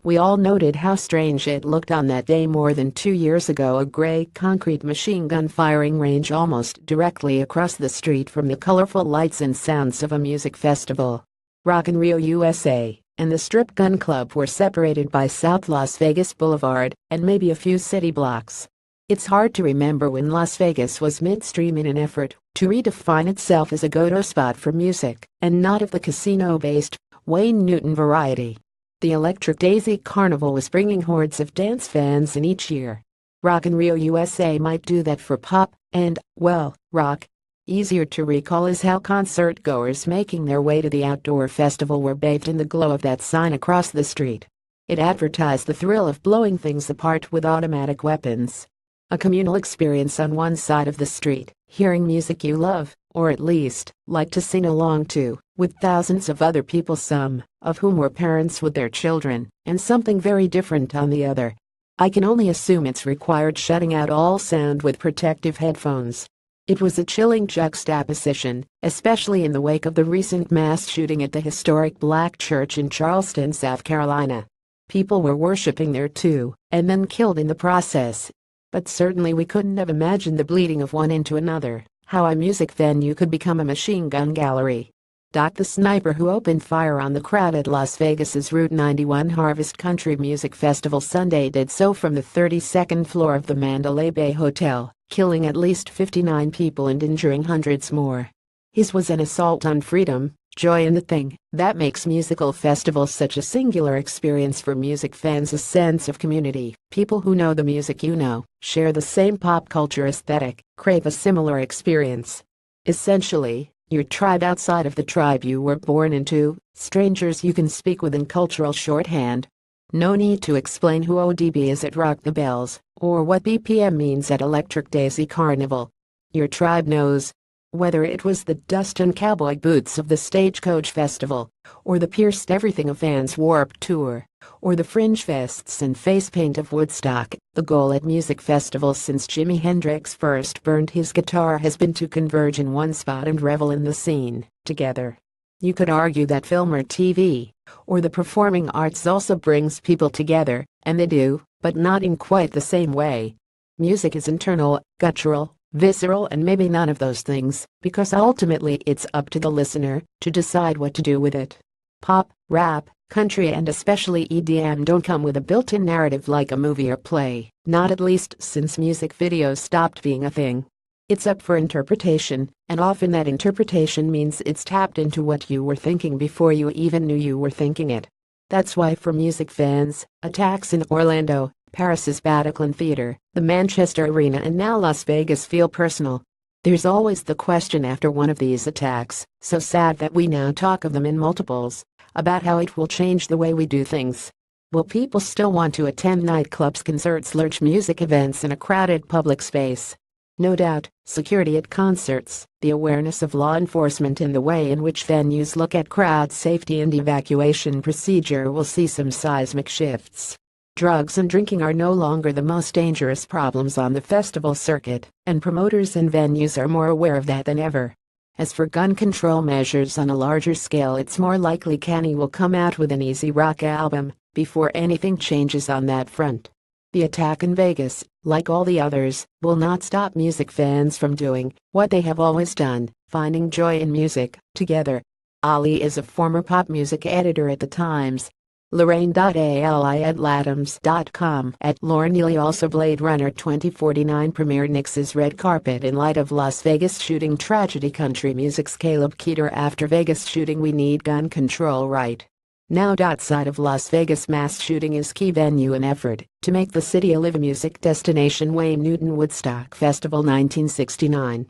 We all noted how strange it looked on that day more than 2 years ago, a gray concrete machine gun firing range almost directly across the street from the colorful lights and sounds of a music festival. Rock in Rio, USA, and the Strip Gun Club were separated by South Las Vegas Boulevard and maybe a few city blocks. It's hard to remember when Las Vegas was midstream in an effort to redefine itself as a go-to spot for music and not of the casino-based Wayne Newton variety. The Electric Daisy Carnival was bringing hordes of dance fans in each year. Rock in Rio, USA might do that for pop and, well, rock. Easier to recall is how concert-goers making their way to the outdoor festival were bathed in the glow of that sign across the street. It advertised the thrill of blowing things apart with automatic weapons. A communal experience on one side of the street, hearing music you love, or at least like to sing along to, with thousands of other people, some of whom were parents with their children, and something very different on the other. I can only assume it's required shutting out all sound with protective headphones. It was a chilling juxtaposition, especially in the wake of the recent mass shooting at the historic Black church in Charleston, South Carolina. People were worshiping there too, and then killed in the process. But certainly we couldn't have imagined the bleeding of one into another, how a music venue could become a machine gun gallery. The sniper who opened fire on the crowd at Las Vegas's Route 91 Harvest Country Music Festival Sunday did so from the 32nd floor of the Mandalay Bay Hotel, killing at least 59 people and injuring hundreds more. His was an assault on freedom, joy in the thing that makes musical festivals such a singular experience for music fans, a sense of community. People who know the music you know, share the same pop culture aesthetic, crave a similar experience. Essentially, your tribe outside of the tribe you were born into, strangers you can speak with in cultural shorthand. No need to explain who ODB is at Rock the Bells, or what BPM means at Electric Daisy Carnival. Your tribe knows. Whether it was the dust and cowboy boots of the Stagecoach Festival, or the pierced everything of Vans Warped Tour, or the fringe fests and face paint of Woodstock, the goal at music festivals since Jimi Hendrix first burned his guitar has been to converge in one spot and revel in the scene, together. You could argue that film or TV, or the performing arts also brings people together, and they do, but not in quite the same way. Music is internal, guttural, visceral, and maybe none of those things, because ultimately it's up to the listener to decide what to do with it. Pop, rap, country, and especially EDM don't come with a built-in narrative like a movie or play, not at least since music videos stopped being a thing. It's up for interpretation, and often that interpretation means it's tapped into what you were thinking before you even knew you were thinking it. That's why for music fans, attacks in Orlando, Paris's Bataclan Theater, the Manchester Arena, and now Las Vegas feel personal. There's always the question after one of these attacks, so sad that we now talk of them in multiples, about how it will change the way we do things. Will people still want to attend nightclubs, concerts, large music events in a crowded public space? No doubt, security at concerts, the awareness of law enforcement, and the way in which venues look at crowd safety and evacuation procedure will see some seismic shifts. Drugs and drinking are no longer the most dangerous problems on the festival circuit, and promoters and venues are more aware of that than ever. As for gun control measures on a larger scale, it's more likely Kanye will come out with an easy rock album before anything changes on that front. The attack in Vegas, like all the others, will not stop music fans from doing what they have always done, finding joy in music, together. Ali is a former pop music editor at The Times. Lorraine.ali at latums.com at Lauren Neely. Also Blade Runner 2049 premiere nixes red carpet in light of Las Vegas shooting tragedy. Country music's Caleb Keeter after Vegas shooting. We need gun control right now. Side of Las Vegas mass shooting is key venue in effort to make the city a live music destination. Wayne Newton Woodstock Festival 1969.